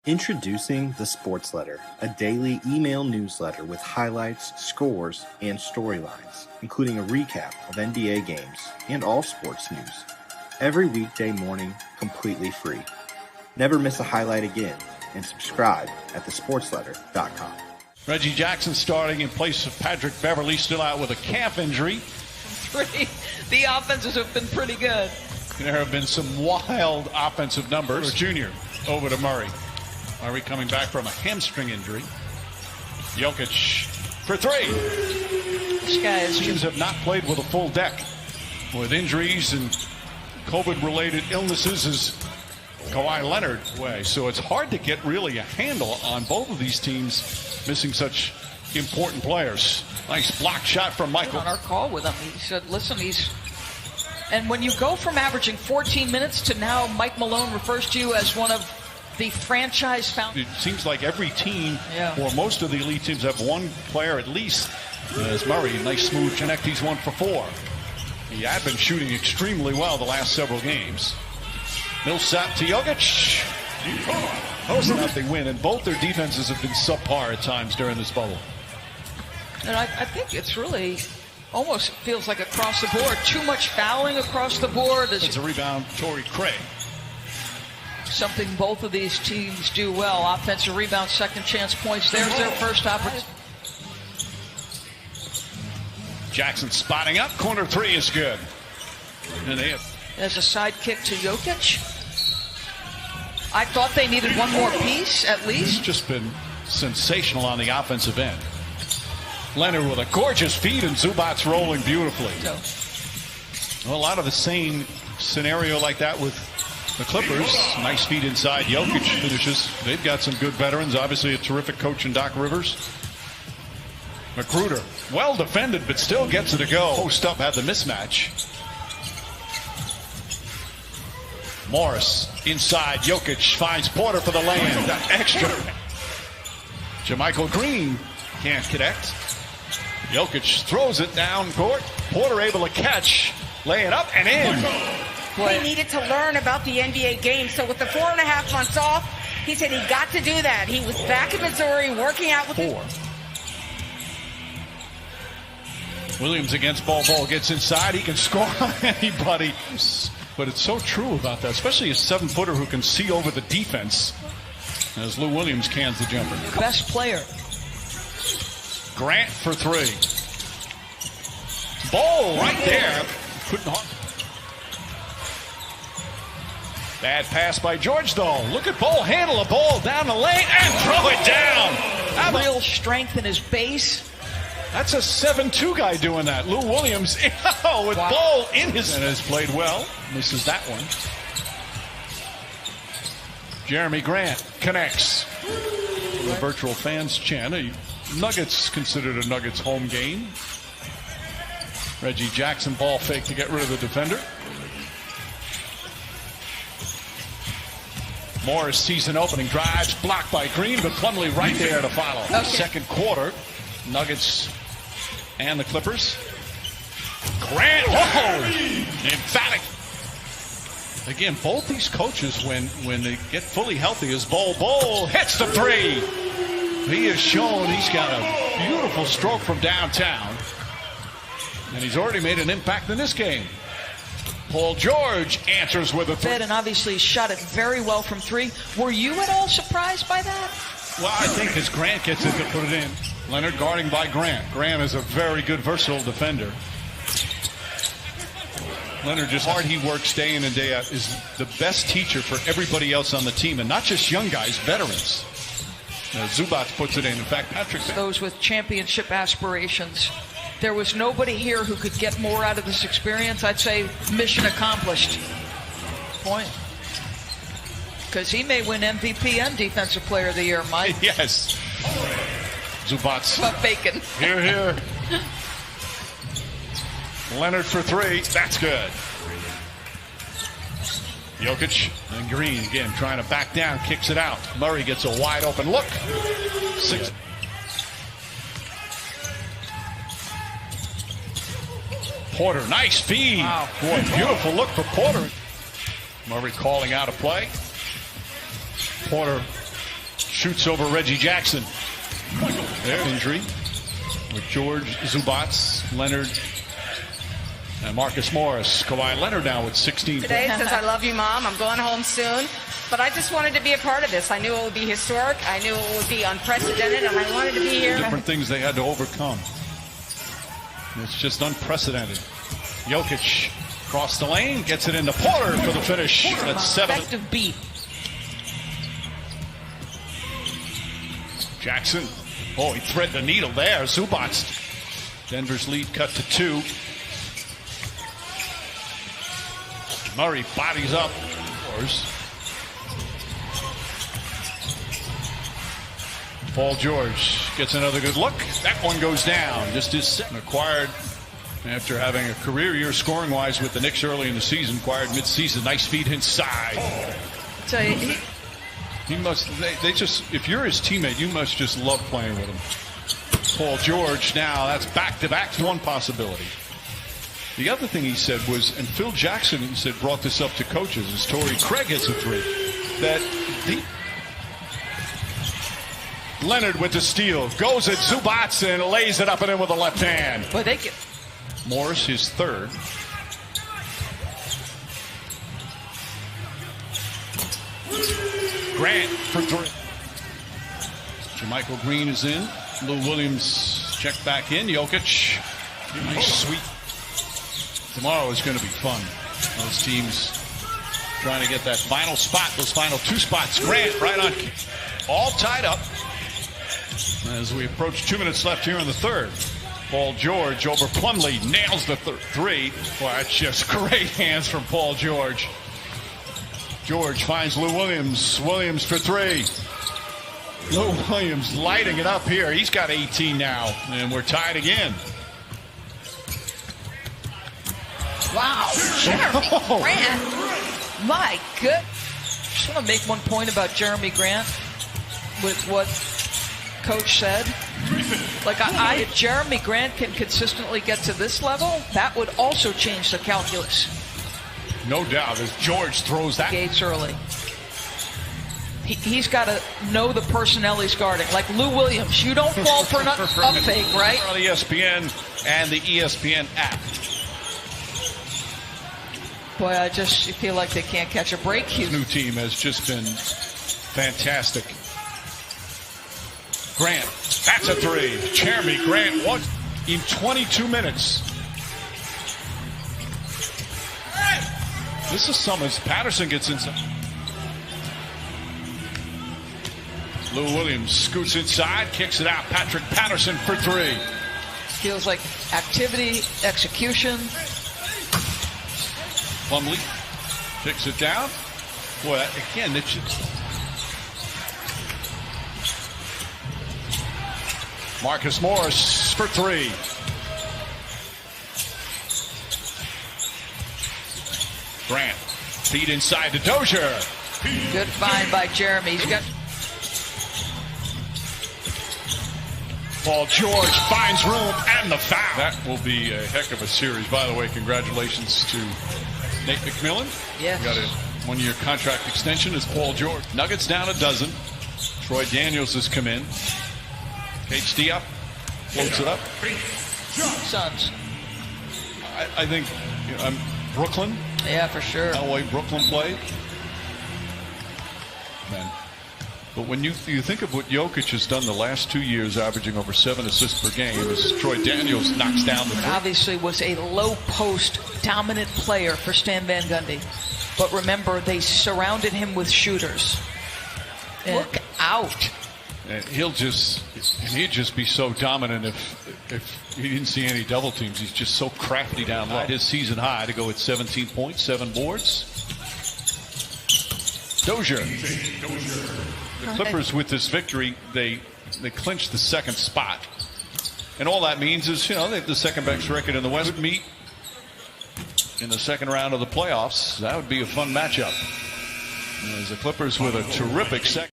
Introducing the Sports Letter, a daily email newsletter with highlights, scores, and storylines, including a recap of NBA games and all sports news. Every weekday morning, completely free. Never miss a highlight again, and subscribe at thesportsletter.com. Reggie Jackson starting in place of Patrick Beverley, still out with a calf injury. The offenses have been pretty good. There have been some wild offensive numbers. Junior over to Murray. Murray coming back from a hamstring injury. Jokic for three. This guy is Teams have not played with a full deck. With injuries and COVID-related illnesses is Kawhi Leonard away. So it's hard to get really a handle on both of these teams missing such important players. Nice block shot from Michael. On our call with him, he said, listen, and when you go from averaging 14 minutes to now Mike Malone refers to you as one of the franchise founders. It seems like every team, or most of the elite teams, have one player at least. As Murray, nice smooth connect. He's 1 for 4. He had been shooting extremely well the last several games. Millsap to Jokic. Close enough they win, and both their defenses have been subpar at times during this bubble. And I think it's really almost feels like across the board. Too much fouling across the board. It's a rebound, Torrey Craig. Something both of these teams do well. Offensive rebound, second chance points. There's their first opportunity. Jackson spotting up. Corner three is good. And they have. As a side kick to Jokic. I thought they needed one more piece at least. Just been sensational on the offensive end. Leonard with a gorgeous feed and Zubac's rolling beautifully. Well, a lot of the same scenario like that with the Clippers. Nice feed inside. Jokic finishes. They've got some good veterans. Obviously a terrific coach in Doc Rivers. McGruder, well defended, but still gets it to go. Post up, had the mismatch. Morris inside. Jokic finds Porter for the lay-in. Extra. JaMychal Green can't connect. Jokic throws it down court. Porter able to catch. Lay it up and in. He needed to learn about the NBA game. So with the 4.5 months off, he said he got to do that. He was back in Missouri working out with 4. Williams against Bol gets inside. He can score on anybody. But it's so true about that, especially a 7-footer who can see over the defense. As Lou Williams cans the jumper. Best player. Grant for 3. Bol right there. Couldn't. Bad pass by George, though. Look at Bol handle a ball down the lane and throw it down. Real strength in his base. That's a 7-2 guy doing that. Lou Williams with Bol in his. And has played well. Misses that one. Jeremy Grant connects. The virtual fans chant. Nuggets considered a Nuggets home game. Reggie Jackson ball fake to get rid of the defender. Morris sees an opening, drives, blocked by Green, but Plumlee right there to follow. Okay. Second quarter, Nuggets and the Clippers. Grant, emphatic. Again, both these coaches, when they get fully healthy, as Bol hits the 3. He has shown he's got a beautiful stroke from downtown, and he's already made an impact in this game. Paul George answers with a 3. And obviously shot it very well from 3. Were you at all surprised by that? Well, I think as Grant gets it to put it in. Leonard guarding by Grant. Grant is a very good, versatile defender. Leonard, just hard he works day in and day out, is the best teacher for everybody else on the team, and not just young guys, veterans. Zubac puts it in. In fact, Patrick. Those with championship aspirations. There was nobody here who could get more out of this experience. I'd say mission accomplished. Point. Because he may win MVP and Defensive Player of the Year, Mike. Yes. Zubac. But bacon. Here. Leonard for 3. That's good. Jokic and Green again trying to back down, kicks it out. Murray gets a wide open look. 6. Porter, nice feed. Wow. Boy, beautiful look for Porter. Murray calling out a play. Porter Shoots over Reggie Jackson. Their injury with George Zubac, Leonard, and Marcus Morris. Kawhi Leonard now with 16. Today says, I love you, Mom. I'm going home soon. But I just wanted to be a part of this. I knew it would be historic. I knew it would be unprecedented, and I wanted to be here. Different things they had to overcome. It's just unprecedented. Jokic across the lane, gets it into Porter for the finish. That's 7. Effective beat. Jackson. Oh, he threaded the needle there. Zubac. Denver's lead cut to 2. Murray bodies up. Paul George gets another good look. That one goes down. Just his acquired after having a career year scoring wise with the Knicks early in the season. Acquired mid-season. Nice feed inside. So he must. They just. If you're his teammate, you must just love playing with him. Paul George now. That's back-to-back. One possibility. The other thing he said was, and Phil Jackson, he said, brought this up to coaches as Torrey Craig hits a 3. That Leonard with the steal, goes at Zubac and lays it up and in with the left hand. But they get Morris, his 3rd. Grant for 3. JaMychal Green is in. Lou Williams checked back in. Jokic, nice sweep. Tomorrow is going to be fun. Those teams trying to get that final spot, those final 2 spots. Grant right on, all tied up as we approach 2 minutes left here in the 3rd. Paul George over Plumlee, nails the 3. Boy, that's just great hands from Paul George. George finds Lou Williams. Williams for 3. Lou Williams lighting it up here. He's got 18 now, and we're tied again. wow. Jeremy Grant. My good. Just want to make one point about Jeremy Grant with what Coach said. Like, if Jeremy Grant can consistently get to this level, that would also change the calculus. No doubt, as George throws that. Gates early. He's got to know the personnel he's guarding. Like Lou Williams, you don't fall for an up fake, right? On ESPN and the ESPN app. Boy, I just feel like they can't catch a break. His new team has just been fantastic. Grant, that's a 3. Jeremy Grant won in 22 minutes. This is Summers. Patterson gets inside. Lou Williams scoots inside, kicks it out. Patrick Patterson for 3. Feels like activity, execution. Plumlee picks it down. Boy, again, it's Marcus Morris for 3. Grant, feed inside to Dozier. Good find by Jeremy. He's got. Paul George finds room and the foul. That will be a heck of a series. By the way, congratulations to Nate McMillan. Yes. Got a 1-year contract extension as Paul George. Nuggets down a dozen. Troy Daniels has come in. HDF floats it up. Suns. I think Brooklyn. Yeah, for sure. How the way Brooklyn played. Man. But when you think of what Jokic has done the last 2 years, averaging over 7 assists per game, as Troy Daniels knocks down the 3. Obviously was a low post dominant player for Stan Van Gundy. But remember, they surrounded him with shooters. Look out. And he'd just be so dominant if he didn't see any double teams. He's just so crafty down low. His season high to go at 17 points, 7 boards. Dozier. The Clippers, with this victory, they clinched the 2nd spot. And all that means is, they have the second best record in the West. Meet in the 2nd round of the playoffs. That would be a fun matchup. As the Clippers with a terrific second.